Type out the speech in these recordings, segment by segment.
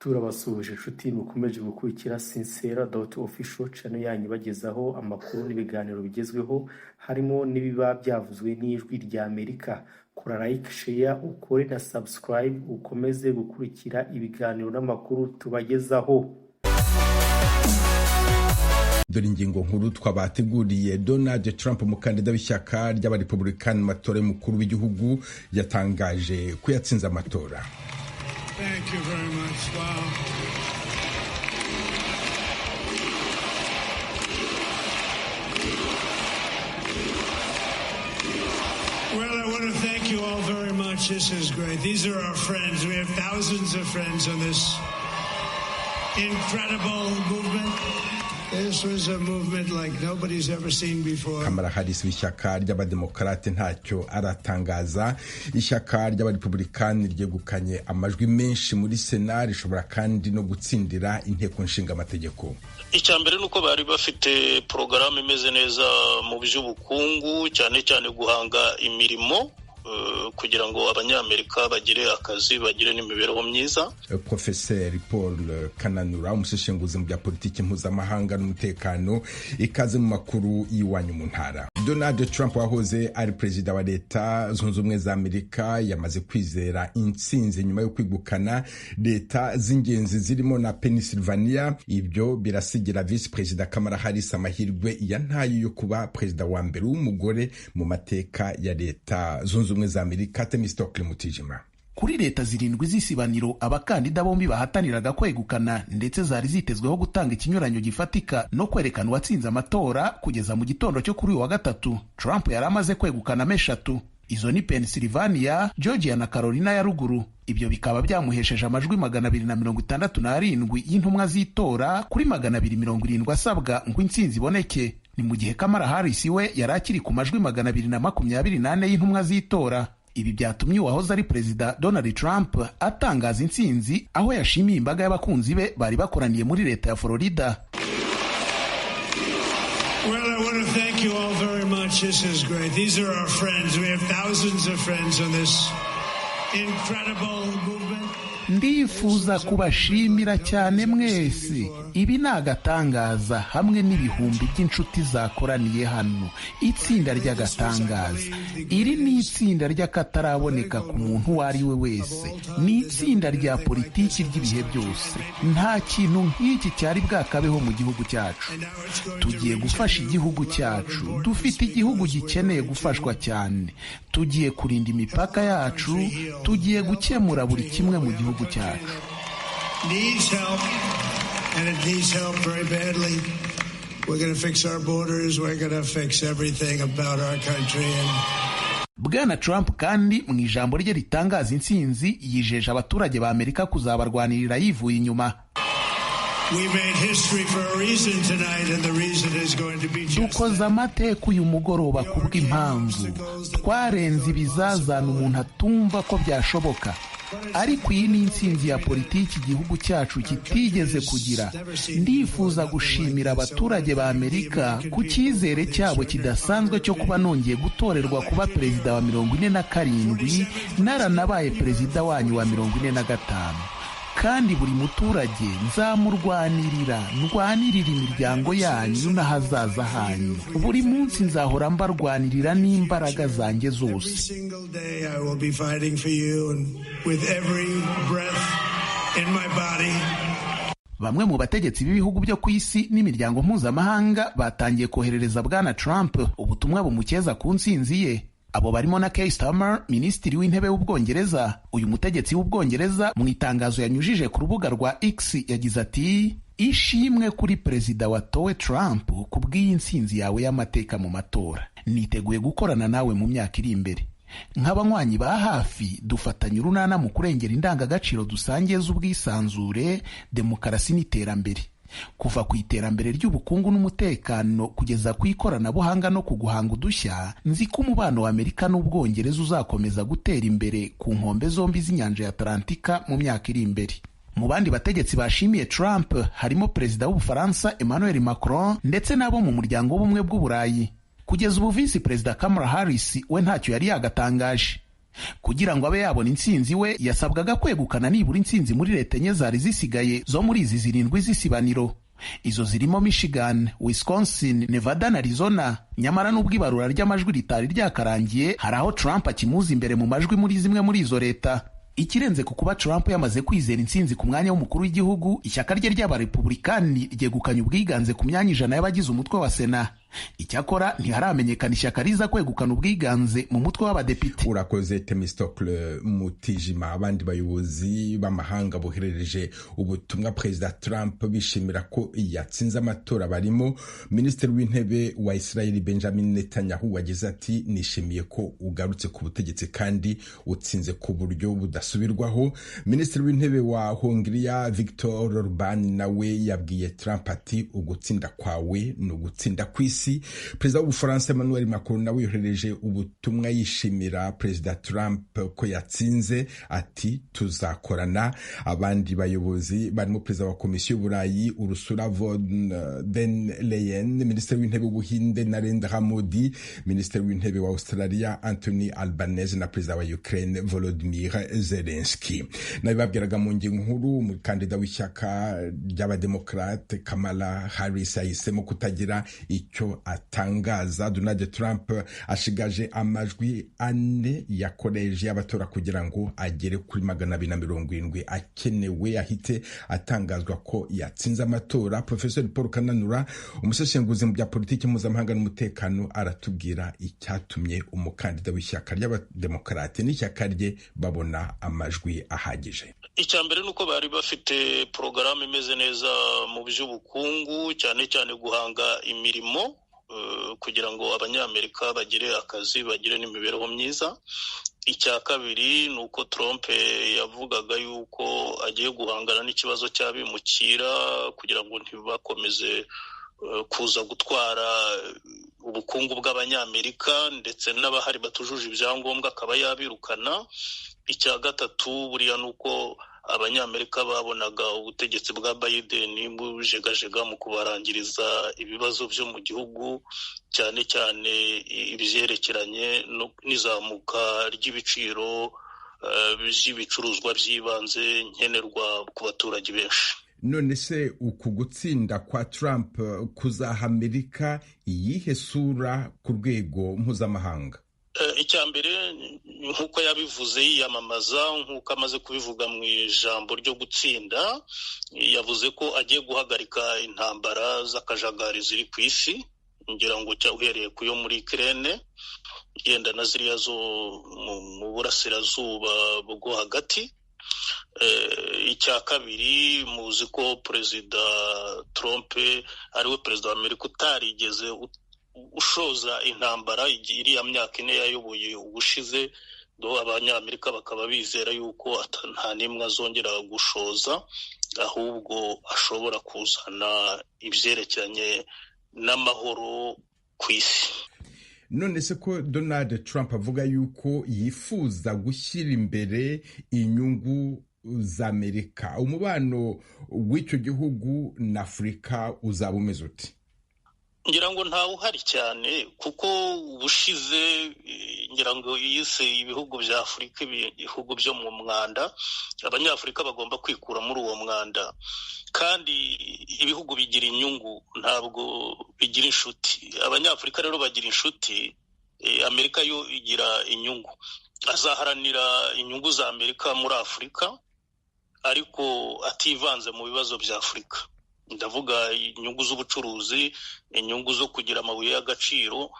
turabasuhuje inshuti mukomeje gukurikira Sincere.official channel yanyu bagezaho amakuru n'ibiganiro bigezweho harimo n'ibiba byavuzwe n'ijwi ry'Amerika. Kora like, share, ukore na subscribe ukomeze gukurikira ibiganiro n'amakuru tubagezaho. Dore ingingo nkuru twabateguriye. Donald Trump, umukandida w'ishyaka ry'abarepublikani mu matora y'umukuru w'igihugu, yatangaje ko yatsinze amatora. Thank you very much. Wow. Well, I want to thank you all very much. This is great. These are our friends. We have thousands of friends on this incredible movement. This was a movement like nobody's ever seen before. Kamala Harris w'ishyaka ry'abademokarate ntacyo aratangaza. Ishyaka ry'abarepublikani ryegukanye amajwi menshi muri Sena, rishobora kandi no gutsindira inteko nshinga amategeko. Icyambere nuko bari bafite porogaramu imeze neza mu by'ubukungu, cyane cyane guhanga imirimo kugira ngo abanyamerika bagire akazi, bagire n'imibereho myiza. Professor Paul Kananura, umuseshenguzi mu bya politiki mpuzamahanga n'umutekano, ikaze mu makuru y'iwanyu mu ntara. Donald Trump wahoze ari perezida wa leta zunze ubumwe za Amerika yamaze kwizera intsinzi nyuma yo kwigukana leta z'ingenzi zirimo na Pennsylvania. Ibyo birasigira vice perezida Kamala Harris amahirwe ya ntayo yo kuba perezida wa mbere w'umugore mu mateka ya leta zunze ubumwe za Amerika. Temistokle Mutijima. Kuri leta zirindwi z'isibaniro abakandida bombi bahataniraga kwegukana ndetse zari zitezweho gutanga ikinyuranyo gifatika no kwerekana uwatsinze amatora, kugeza mu gitondo cyo kuri uyu wa gatatu Trump yari amaze kwegukana eshatu. Izo ni Pennsylvania, Georgia na Carolina ya ruguru. Ibyo bikaba byamuhesheje amajwi 267 y'intumwa z'itora kuri 270 asabwa ngo intsinzi iboneke. Ni mu gihe Kamala Harris we yari akiri ku majwi 228 y'intumwa z'itora. Ibi byatumye uwahoze ari perezida Donald Trump atangaza intsinzi, aho yashimiye imbaga y'abakunzi be bari bakoraniye muri leta ya Florida. Well, I want to thank you all very much. This is great. These are our friends. We have thousands of friends on this incredible movement. Ndifuza kubashimira cyane mwese. Ibi ni agatangaza hamwe n'ibihumbi by'inshuti zakoraniye hano. Itsinda ry'agatangaza. Iri ni itsinda ry'akataraboneka ku muntu uwo ari we wese. Ni itsinda rya politiki ry'ibihe byose. Nta kintu nk'iki cyari bwakabeho mu gihugu cyacu. Tugiye gufasha igihugu cyacu. Dufite igihugu gikeneye gufashwa cyane. Tugiye kurinda imipaka yacu. Tugiye gukemura buri kimwe mu gihugu cyacu. Needs help, and it needs help very badly. We're going to fix our borders. We're going to fix everything about our country. Bwana Trump kandi mu ijambo rye ritangaza intsinzi yijeje abaturage ba Amerika kuzabarwanirira yivuye inyuma. Dukoze amateka uyu mugoroba kubw'impamvu. Twarenze ibizazana umuntu atumva ko byashoboka. Ariko iyi ni intsinzi ya politiki igihugu cyacu kitigeze kugira. Ndifuza gushimira abaturage ba Amerika ku cyizere cyabo kidasanzwe cyo kuba nongeye gutorerwa kuba perezida wa 47, naranabaye perezida wanyu wa 45. Kandi buri muturage nzamurwanirira, ndwanirira imiryango yanyu n'ahazaza hanyu. Buri munsi nzahora mbarwanirira n'imbaraga zanjye zose. Bamwe mu bategetsi b'ibihugu byo ku isi n'imiryango mpuzamahanga batangiye koherereza Bwana Trump ubutumwa bumukeza ku ntsinzi ye. Abo barimo na Keir Starmer, minisitiri w'intebe w'Ubwongereza. Uyu mutegetsi w'Ubwongereza mu itangazo yanyujije ku rubuga rwa X yagize ati: ishimwe kuri perezida watowe Trump kubw'iyi ntsinzi yawe y'amateka mu matora. Niteguye gukorana nawe mu myaka iri imbere. Nk'abanywanyi ba hafi dufatanya urunana mu kurengera indangagaciro dusangiye z'ubwisanzure, demokarasi n'iterambere. Kuva ku iterambere ry'ubukungu n'umutekano kugeza ku ikoranabuhanga no kuguhanga udushya, nzi ko umubano wa Amerika n'Ubwongereza uzakomeza gutera imbere ku nkombe zombi z'inyanja ya Atlantika mu myaka iri imbere. Mu bandi bategetsi bashimiye Trump harimo perezida w'Ubufaransa Emmanuel Macron ndetse n'abo mu muryango w'ubumwe bw'Uburayi. Kugeza ubu visi perezida Kamala Harris we ntacyo yari yagatangaje. kugira ngo abe yabona intsinzi we yasabwaga kwegukana nibura intsinzi muri leta enye zari zisigaye zo muri izi 7 z'isibaniro. Izo zirimo Michigan, Wisconsin, Nevada na Arizona. Nyamara n'ubwo ibarura ry'amajwi ritari ryakarangiye, hari aho Trump akimuza imbere mu majwi muri zimwe muri izo leta. Ikirenze ku kuba Trump yamaze kwizera intsinzi ku mwanya w'umukuru w'igihugu, ishyaka rye ry'abarepublikani ryegukanye ubwiganze ku myanya 100 y'abagize umutwe wa Sena. Icyakora ntiharamenyekana ishyaka riza kwegukana ubwiganze mu mutwe w'abadepite. Urakoze Themistocle Mutijima. Abandi bayobozi b'amahanga boherereje ubutumwa Perezida Trump bishimira ko yatsinze amatora barimo Minisitiri w'Intebe wa Israel Benjamin Netanyahu wagize ati nishimiye ko ugarutse ku butegetsi kandi utsinze ku buryo budasubirwaho. Minisitiri w'Intebe wa Hongria Viktor Orban nawe yabwiye Trump ati ugutsinda kwawe ni ugutsinda kw'isi. Perezida w'Ubufaransa Emmanuel Macron nawe yohereje ubutumwa yishimira Perezida Trump ko yatsinze ati tuzakorana. Abandi bayobozi barimo Perezida wa Komisiyo y'Uburayi Ursula von der Leyen, Minisitiri w'Intebe w'Ubuhinde Narendra Modi, Minisitiri w'Intebe wa Australia Anthony Albanese na Perezida wa Ukraine Volodymyr Zelensky. Nabibabwiraga mu ngingo nkuru umukandida w'ishyaka ry'abademokrate Kamala Harris yahisemo kutagira icyo atangaza. Donald Trump ashigaje amajwi 4 ya koleji y'abatora kugira ngo agere kuri 270 akenewe ahite atangazwa ko yatsinze amatora. Professor Paul Kananura, umuseshenguzi mu bya politiki mpuzamahanga n'umutekano, aratubwira icyatumye umukandida w'ishyaka ry'abademokrate n'ishyaka rye babona amajwi ahagije. Icyambere nuko bari bafite porogaramu imeze neza mu by'ubukungu, cyane cyane guhanga imirimo kugira ngo abanyamerika bagire akazi, bagire n'imibereho myiza. Icya kabiri nuko Trump yavugaga yuko agiye guhangana n'ikibazo cy'abimukira kugira ngo ntibakomeze kuza gutwara ubukungu bw'abanyamerika, ndetse n'abahari batujuje ibyangombwa akaba yabirukana. Icya gatatu buriya nuko abanyamerika babonaga ubutegetsi bwa Biden bujegajega mu kubarangiriza ibibazo byo mu gihugu, cyane cyane ibyerekeranye n'izamuka ry'ibiciro by'ibicuruzwa by'ibanze nkenerwa ku baturage benshi. None se uku gutsinda kwa Trump kuzaha Amerika iyihe sura ku rwego mpuzamahanga? Icyambere nk'uko yabivuze yiyamamaza, nk'uko amaze kubivuga mu ijambo ryo gutsinda, yavuze ko agiye guhagarika intambara z'akajagari ziri ku isi, ngira ngo uhereye ku yo muri Ukraine, yenda na ziriya zo mu burasirazuba bwo hagati. Icya kabiri muzi ko Perezida Trump ariwe Perezida wa Amerika utarigeze ushoza intambara iriya myaka 4 yayoboye ubushize, abanyamerika bakaba bizera yuko nta nimwe azongera gushoza, ahubwo ashobora kuzana ibyerekeranye n'amahoro ku isi. None se ko Donald Trump avuga yuko yifuza gushyira imbere inyungu za Amerika, umubano w'icyo gihugu na Afurika uzaba umeze uti? Ngira ngo ntawe uhari cyane, kuko ubushize ngira ngo yise ibihugu bya Afurika ibihugu byo mu mwanda, abanyafurika bagomba kwikura muri uwo mwanda, kandi ibihugu bigira inyungu ntabwo bigira inshuti. Abanyafurika rero bagira inshuti, Amerika yo igira inyungu. Azaharanira inyungu za Amerika muri Afurika ariko ativanze mu bibazo bya Afurika. Ndavuga inyungu z'ubucuruzi, inyungu zo kugira amabuye y'agaciro,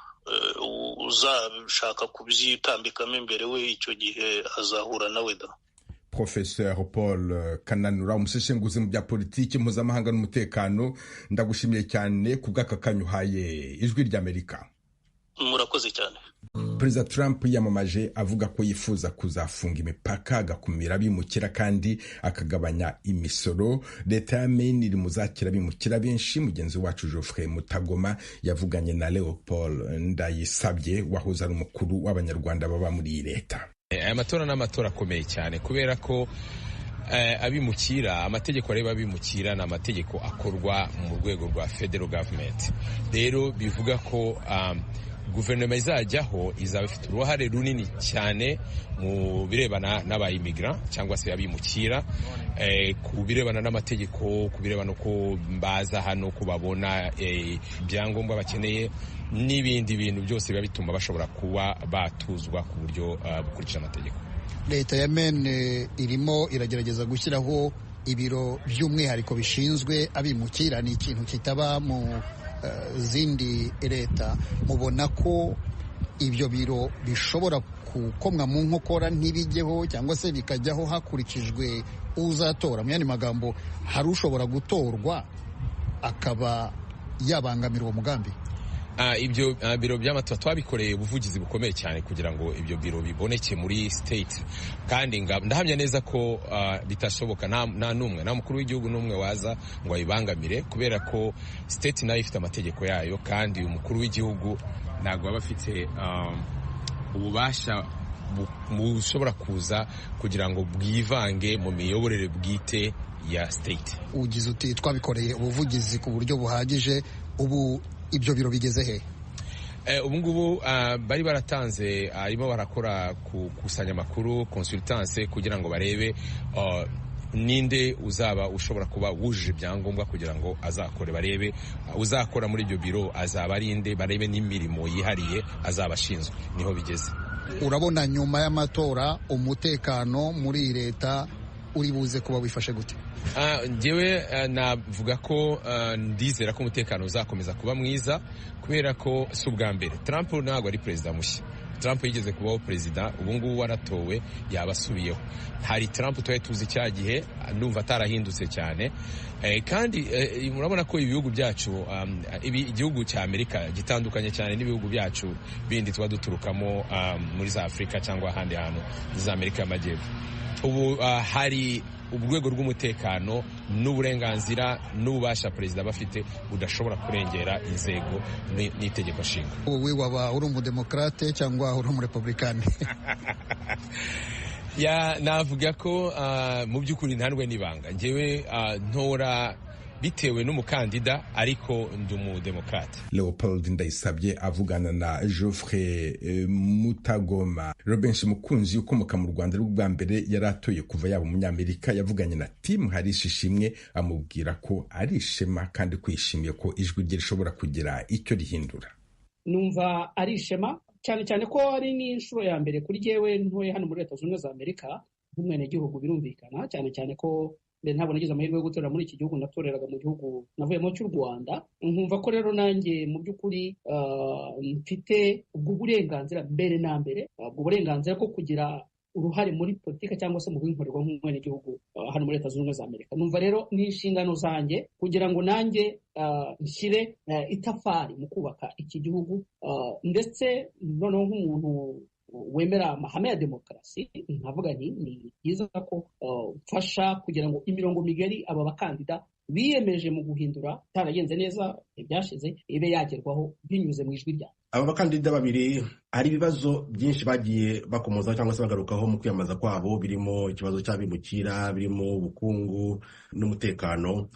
uzashaka kubyitambikamo imbere we icyo gihe azahura nawe da. Professor Paul Kananura, umuseshenguzi mu bya politiki mpuzamahanga n'umutekano, ndagushimiye cyane kubw'aka kanya uhaye Ijwi ry'Amerika. Murakoze cyane. Perezida Trump yamamaje avuga ko yifuza kuzafunga imipaka, agakumira abimukira kandi akagabanya imisoro. Leta ya Maine iri muzakira abimukira benshi. Mugenzi wacu Geoffrey Mutagoma yavuganye na Leopold Ndayisabye wahoze ari umukuru w'abanyarwanda baba muri iyi leta. Aya matora n'amatora akomeye cyane kubera ko abimukira, amategeko areba abimukira ni amategeko akorwa mu rwego rwa federal government. Rero bivuga ko guverinoma izajyaho izaba ifite uruhare runini cyane mu birebana n'abayimigara cyangwa se abimukira, ku birebana n'amategeko, ku birebana uko baza hano, ko babona ibyangombwa bakeneye n'ibindi bintu byose biba bituma bashobora kuba batuzwa ku buryo bukurikije amategeko. Leta ya Maine irimo iragerageza gushyiraho ibiro by'umwihariko bishinzwe abimukira. Ni ikintu kitaba mu zindi leta. Mubona ko ibyo biro bishobora gukomwa mu nkokora ntibijyeho cyangwa se bikajyaho hakurikijwe uzatora? Mu yandi magambo, hari ushobora gutorwa akaba yabangamira uwo mugambi? Ibyo biro by'amatora twabikoreye ubuvugizi bukomeye cyane kugira ngo ibyo biro biboneke muri state, kandi ndahamya neza ko bitashoboka nta n'umwe, nta mukuru w'igihugu n'umwe waza ngo ayibangamire, kubera ko state nayo ifite amategeko yayo, kandi umukuru w'igihugu ntabwo aba afite ububasha bushobora kuza kugira ngo bwivange mu miyoborere bwite ya state. Ugize uti twabikoreye ubuvugizi ku buryo buhagije, ubu ibyo biro bigeze he? Ubu ngubu bari baratanze, arimo barakora kusanya amakuru consultance kugira ngo barebe ninde uzaba ushobora kuba wujuje ibyangombwa kugira ngo azakore, barebe uzakora muri ibyo biro azaba arinde, barebe n'imirimo yihariye azaba ashinzwe. Niho bigeze. Urabona nyuma y'amatora umutekano muri leta uri buze kuba wifashe gute? Njyewe navuga ko ndizera ko umutekano uzakomeza kuba mwiza, kubera ko si ubwa mbere. Trump ntabwo ari perezida mushya. Trump yigeze kubaho perezida, ubu ngubu waratowe yaba asubiyeho. Hari Trump twari tuzi cya gihe, ndumva atarahindutse cyane, kandi murabona ko ibihugu byacu, igihugu cya Amerika gitandukanye cyane n'ibihugu byacu bindi tuba duturukamo muri za Afurika cyangwa ahandi hantu za Amerika y'Amajyepfo. Ubu hari urwego rw'umutekano n'uburenganzira n'ububasha perezida bafite budashobora kurengera inzego n'itegeko nshinga. Wowe waba uri umudemokrate cyangwa uri umurepublikani? Navuga ko mu by'ukuri ntarwe n'ibanga, njyewe ntora bitewe n'umukandida, ariko ndi umudemokrate. Leopold Ndayisabye avugana na Geoffrey Mutagoma. Robert Mukunzi ukomoka mu Rwanda rw'ubwa mbere yari atoye kuva yaba umunyamerika, yavuganye na Tim Harris Ishimwe amubwira ko ari ishema kandi kwishimiye ko ijwi rye rishobora kugira icyo rihindura. Numva ari ishema cyane cyane ko ari n'inshuro ya mbere kuri jyewe ntoye hano muri Leta Zunze Ubumwe za Amerika nk'umwenegihugu. Birumvikana cyane cyane ko ntabwo nagize amahirwe yo gutorera muri iki gihugu, natoreraga mu gihugu navuyemo cy'u Rwanda. Nkumva ko rero nanjye mu by'ukuri mfite ubwo burenganzira mbere na mbere, ubwo burenganzira bwo kugira uruhare muri politika cyangwa se mu binkorerwa nk'umwenegihugu hano muri Leta Zunze Ubumwe za Amerika. Numva rero ni inshingano zanjye kugira ngo nanjye nshyire itafari mu kubaka iki gihugu, ndetse noneho nk'umuntu wemera amahame ya demokarasi, nkavuga ni byiza ko mfasha kugira ngo imirongo migari aba bakandida biyemeje mu guhindura itaragenze neza ibyashize ibe yagerwaho binyuze mu ijwi ryabo. Aba bakandida babiri hari ibibazo byinshi bagiye bakomozaho cyangwa se bagarukaho mu kwiyamamaza kwabo, birimo ikibazo cy'abimukira, birimo ubukungu n'umutekano.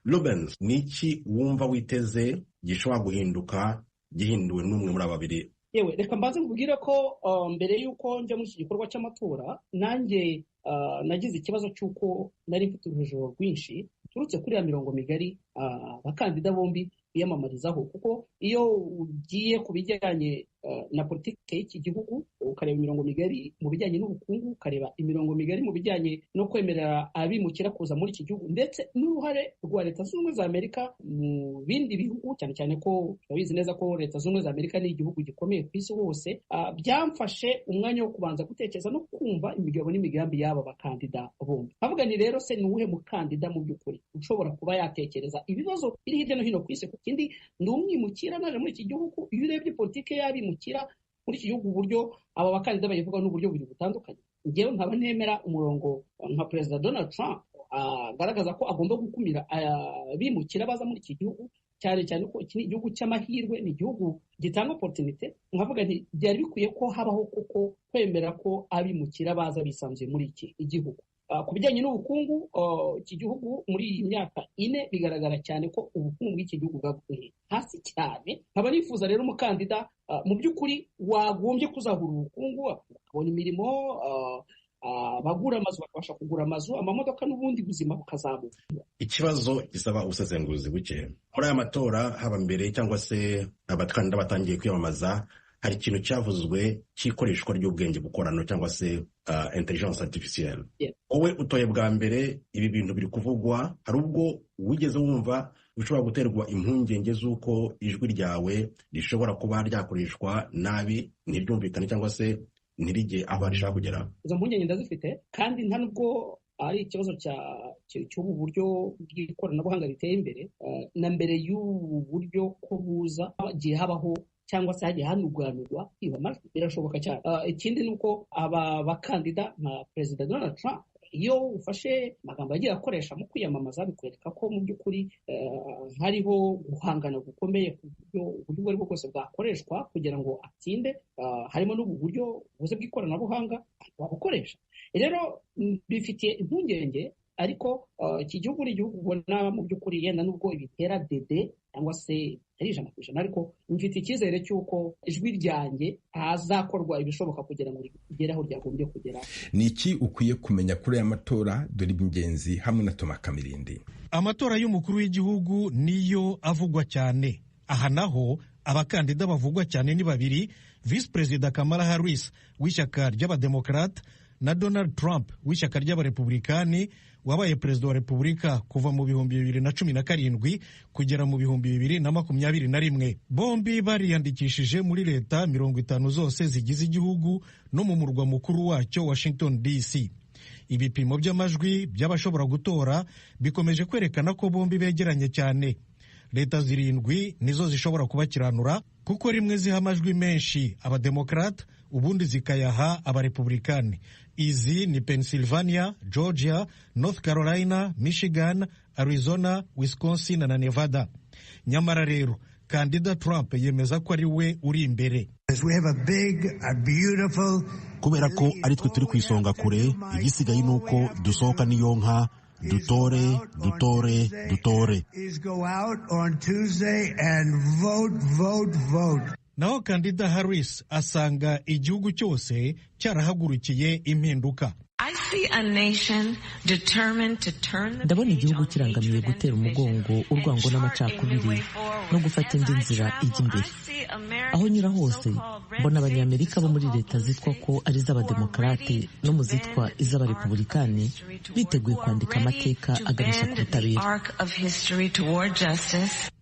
Ruben, ni iki wumva witeze gishobora guhinduka gihinduwe n'umwe muri aba babiri? Yewe reka mbanze nkubwire ko mbere y'uko njya muri iki gikorwa cy'amatora, nanjye nagize ikibazo cy'uko nari mfite urujijo rwinshi turutse kuri ya mirongo migari abakandida bombi biyamamarizaho, kuko iyo ugiye ku bijyanye na politiki y'iki gihugu ukareba imirongo migari mu bijyanye n'ubukungu, ukareba imirongo migari mu bijyanye no kwemerera abimukira kuza muri iki gihugu, ndetse n'uruhare rwa Leta Zunze Ubumwe za Amerika mu bindi bihugu, cyane cyane ko turabizi neza ko Leta Zunze Ubumwe za Amerika ni igihugu gikomeye ku isi hose, byamfashe umwanya wo kubanza gutekereza no kumva imigabo n'imigambi y'aba bakandida bombi. Havuga ni rero se ni uwuhe mukandida mu by'ukuri ushobora kuba yatekereza ibibazo biri hirya no hino ku isi? Ikindi ndi umwimukira naje muri iki gihugu, iyo urebye politiki y'abimukira muri iki gihugu uburyo aba bakandida bayivuga n'uburyo buri butandukanye. Njyewe nkaba ntemera umurongo nka Perezida Donald Trump agaragaza ko agomba gukumira abimukira baza muri iki gihugu, cyane cyane ko iki ni igihugu cy'amahirwe, ni igihugu gitanga opportunity. Nkavuga nti byari bikwiye ko habaho kuko kwemera ko abimukira baza bisanzuye muri iki igihugu. ku bijyanye n'ubukungu iki gihugu muri iyi myaka 4 bigaragara cyane ko ubukungu bw'iki gihugu bwaguye hasi cyane. Nkaba nifuza rero umukandida mu by'ukuri wagombye kuzahura ubukungu, akabona imirimo, abagura amazu bakabasha kugura amazu, amamodoka n'ubundi buzima bukazamuka. Ikibazo gisaba ubusesenguzi buke. Muri aya matora, haba mbere cyangwa se abakandida batangiye kwiyamamaza, hari ikintu cyavuzwe cy'ikoreshwa ry'ubwenge bukorano cyangwa se intelligence artificielle. Wowe utoye bwa mbere ibi bintu biri kuvugwa, hari ubwo wigeze wumva ushobora guterwa impungenge z'uko ijwi ryawe rishobora kuba ryakoreshwa nabi, ntiryumvikane cyangwa se ntirige aho rishaka kugera? Izo mpungenge ndazifite, kandi nta nubwo ari ikibazo cy'ubu buryo bw'ikoranabuhanga riteye imbere. Na mbere y'ubu buryo ko buza hagiye habaho cyangwa se hagiye hanuganurwa iba amajwi, birashoboka cyane. Ikindi ni uko aba bakandida nka Perezida Donald Trump, iyo ufashe amagambo yagiye akoresha mu kwiyamamaza, bikwereka ko mu by'ukuri hariho guhangana gukomeye ku buryo ubwo ari bwo bwose bwakoreshwa kugira ngo atsinde. Harimo n'ubu buryo buze bw'ikoranabuhanga wabukoresha. Rero bifitiye impungenge, ariko iki gihugu ni igihugu ubona mu by'ukuri yenda nubwo ibitera dede cyangwa se ari 100%, ariko mfite icyizere cy'uko ijwi ryanjye hazakorwa ibishoboka kugira ngo rigere aho ryagombye kugera. Ni iki ukwiye kumenya kuri aya matora? Dore iby'ingenzi hamwe na Toma Kamirindi. Amatora y'umukuru w'igihugu niyo avugwa cyane. Aha naho abakandida bavugwa cyane ni babiri: Vice Perezida Kamala Harris w'ishyaka ry'abademokrate na Donald Trump w'ishyaka ry'abarepublikani, wabaye perezida wa repubulika kuva mu 2017 kugera mu 2021. Bombi bariyandikishije muri leta 50 zose zigize igihugu no mu murwa mukuru wacyo Washington DC. Ibipimo by'amajwi by'abashobora gutora bikomeje kwerekana ko bombi begeranye cyane. Leta 7 nizo zishobora kubakiranura, kuko rimwe ziha amajwi menshi abademokrate, ubundi zikayaha abarepublikani. Izi ni Pennsylvania, Georgia, North Carolina, Michigan, Arizona, Wisconsin na Nevada. Nyamara rero kandida Trump yemeza ko ari we uri imbere. Kubera ko ari twe turi ku isonga kure, igisigaye ni uko dusohoka n'iyo nka, dutore. Naho kandida Harris asanga igihugu cyose cyarahagurukiye impinduka. Ndabona igihugu kirangamiye gutera umugongo urwango n'amacakubiri no gufata indi nzira ijya imbere. Aho nyura hose mbona abanyamerika bo muri leta zitwa ko ari iz'abademokarate no mu zitwa iz'abarepublikani biteguye kwandika amateka aganisha ku butabera.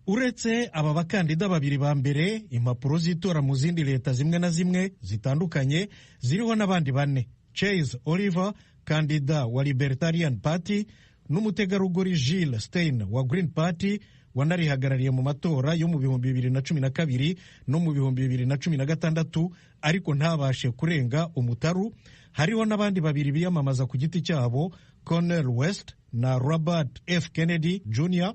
Uretse aba bakandida babiri ba mbere, impapuro z'itora mu zindi leta zimwe na zimwe zitandukanye ziriho n'abandi 4: Chase Oliver, kandida wa Libertarian Party, n'umutegarugori Jill Stein wa Green Party wanarihagarariye mu matora yo mu 2012 no mu 2016, ariko ntabashe kurenga umutaru. Hariho n'abandi babiri biyamamaza ku giti cyabo, Cornel West na Robert F. Kennedy Jr.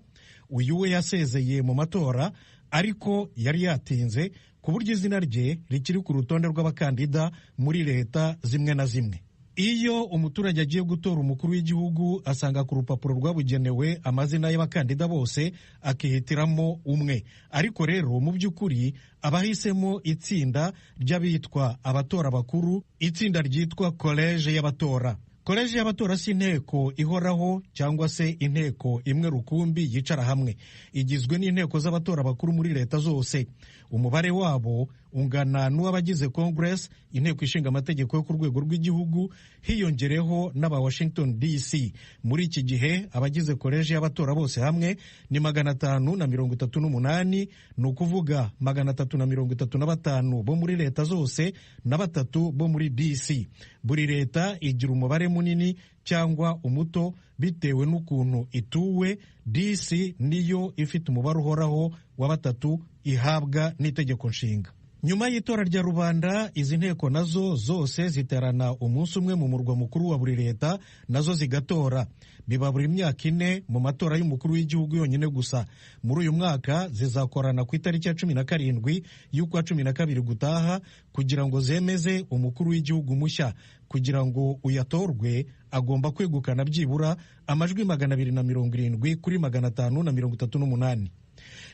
Uyu we yasezeye mu matora, ariko yari yatinze ku buryo izina rye rikiri ku rutonde rw'abakandida muri leta zimwe na zimwe. Iyo umuturage agiye gutora umukuru w'igihugu, asanga ku rupapuro rwabugenewe amazina y'abakandida bose akihitiramo umwe. Ariko rero mu by'ukuri abahisemo itsinda ry'abitwa abatora bakuru, itsinda ryitwa koleje y'abatora. Koleje y'abatora si inteko ihoraho cyangwa se inteko imwe rukumbi yicara hamwe. Igizwe n'inteko z'abatora bakuru muri leta zose. Umubare wabo ungana n'uw'abagize Congress, inteko ishinga amategeko yo ku rwego rw'igihugu, hiyongereho n'aba Washington DC. Muri iki gihe abagize koleje y'abatora bose hamwe ni 538, ni ukuvuga 335 bo muri leta zose na 3 bo muri DC. Buri leta igira umubare munini cyangwa umuto bitewe n'ukuntu ituwe. DC niyo ifite umubare uhoraho wa 3 ihabwa n'itegeko nshinga. nyuma y'itora rya rubanda, izi nteko nazo zose ziterana umunsi umwe mu murwa mukuru wa buri leta, nazo zigatora. Biba buri myaka 4 mu matora y'umukuru w'igihugu yonyine gusa. Muri uyu mwaka zizakorana ku itariki ya 17 y'ukwa 12 gutaha kugira ngo zemeze umukuru w'igihugu mushya. Kugira ngo uyatorwe agomba kwegukana byibura amajwi 270 kuri 538.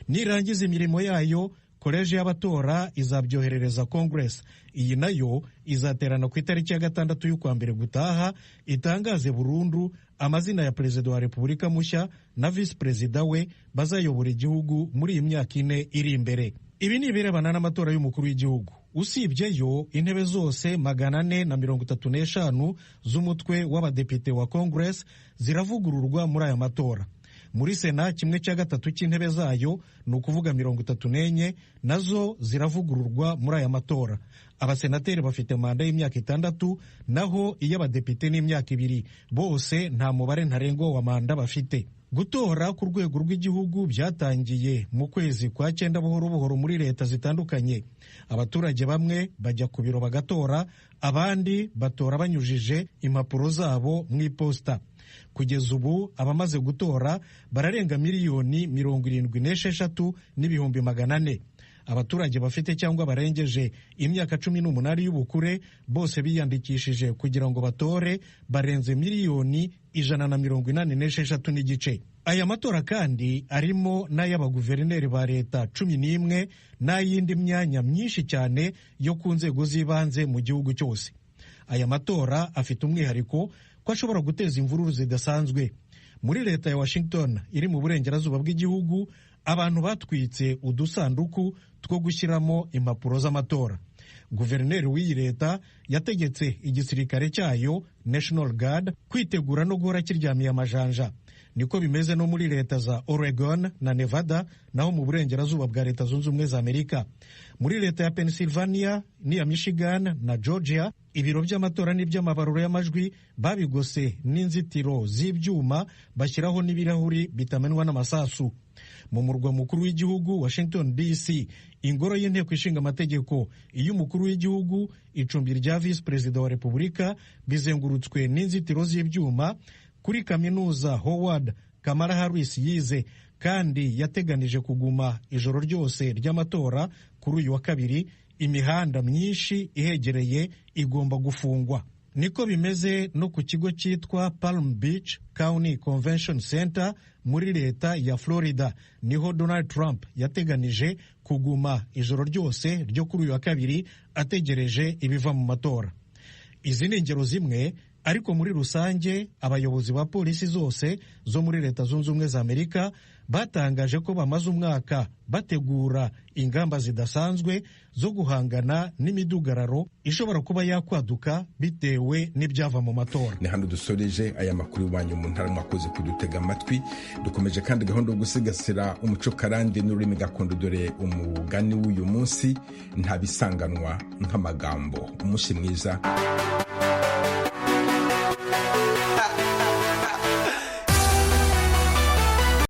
Nirangiza imirimo yayo, koleji y'abatora izabyoherereza Congress. Iyi nayo izaterana ku itariki ya 6 y'ukwa mbere gutaha, itangaze burundu amazina ya perezida wa repubulika mushya na visi perezida we bazayobora igihugu muri iyi myaka 4 iri imbere. Ibi ni ibirebana n'amatora y'umukuru w'igihugu. Usibyeyo, intebe zose 435 z'umutwe w'abadepite wa Congress ziravugururwa muri aya matora. Muri Sena 1/3 cy'intebe zayo, ni ukuvuga 34, nazo ziravugururwa muri aya matora. Abasenateri bafite manda y'imyaka 6, naho iy'abadepite ni imyaka 2. Bose nta mubare ntarengwa wa manda bafite. Gutora ku rwego rw'igihugu byatangiye mu kwezi kwa 9 buhoro buhoro muri leta zitandukanye. Abaturage bamwe bajya ku biro bagatora, abandi batora banyujije impapuro zabo mu iposita. Kugeza ubu abamaze gutora bararenga 1,76,400,000. Abaturage bafite cyangwa barengeje imyaka 18 y'ubukure bose biyandikishije kugira ngo batore barenze 1,186 n'igice. Aya matora kandi arimo n'ay'abaguverineri ba leta 11 n'ayindi myanya myinshi cyane yo ku nzego z'ibanze mu gihugu cyose. Aya matora afite umwihariko ko ashobora guteza imvururu zidasanzwe. Muri leta ya Washington iri mu burengerazuba bw'igihugu, abantu batwitse udusanduku two gushyiramo impapuro z'amatora. Guverineri w'iyi leta yategetse igisirikare cyayo National Guard kwitegura no guhora kiryamiye amajanja. Niko bimeze no muri leta za Oregon na Nevada, naho mu burengerazuba bwa Leta Zunze Ubumwe za Amerika. Muri leta ya Pennsylvania n'iya Michigan na Georgia, ibiro by'amatora n'iby'amabaruro y'amajwi babigose n'inzitiro z'ibyuma bashyiraho n'ibirahuri bitamenwa n'amasasu. Mu murwa mukuru w'igihugu Washington DC, ingoro y'inteko ishinga amategeko, iy'umukuru w'igihugu, icumbi rya visi perezida wa repubulika bizengurutswe n'inzitiro z'ibyuma. Kuri kaminuza Howard Kamala Harris yize kandi yateganije kuguma ijoro ryose ry'amatora kuri uyu wa kabiri, imihanda myinshi ihegereye igomba gufungwa. Niko bimeze no ku kigo cyitwa Palm Beach County Convention Center muri leta ya Florida, niho Donald Trump yateganije kuguma ijoro ryose ryo kuri uyu wa kabiri ategereje ibiva mu matora. Izi ni ingero zimwe, ariko muri rusange abayobozi ba polisi zose zo muri Leta Zunze Ubumwe za Amerika batangaje ko bamaze umwaka bategura ingamba zidasanzwe zo guhangana n'imidugararo ishobora kuba yakwaduka bitewe n'ibyava mu matora. Ni hano dusoreje aya makuru y'Iwanyu mu Ntara, mwakoze kudutega amatwi. Dukomeje kandi gahunda yo gusigasira umuco karande n'ururimi gakondo, dore umugani w'uyu munsi: nta bisanganwa nk'amagambo. Umunsi mwiza.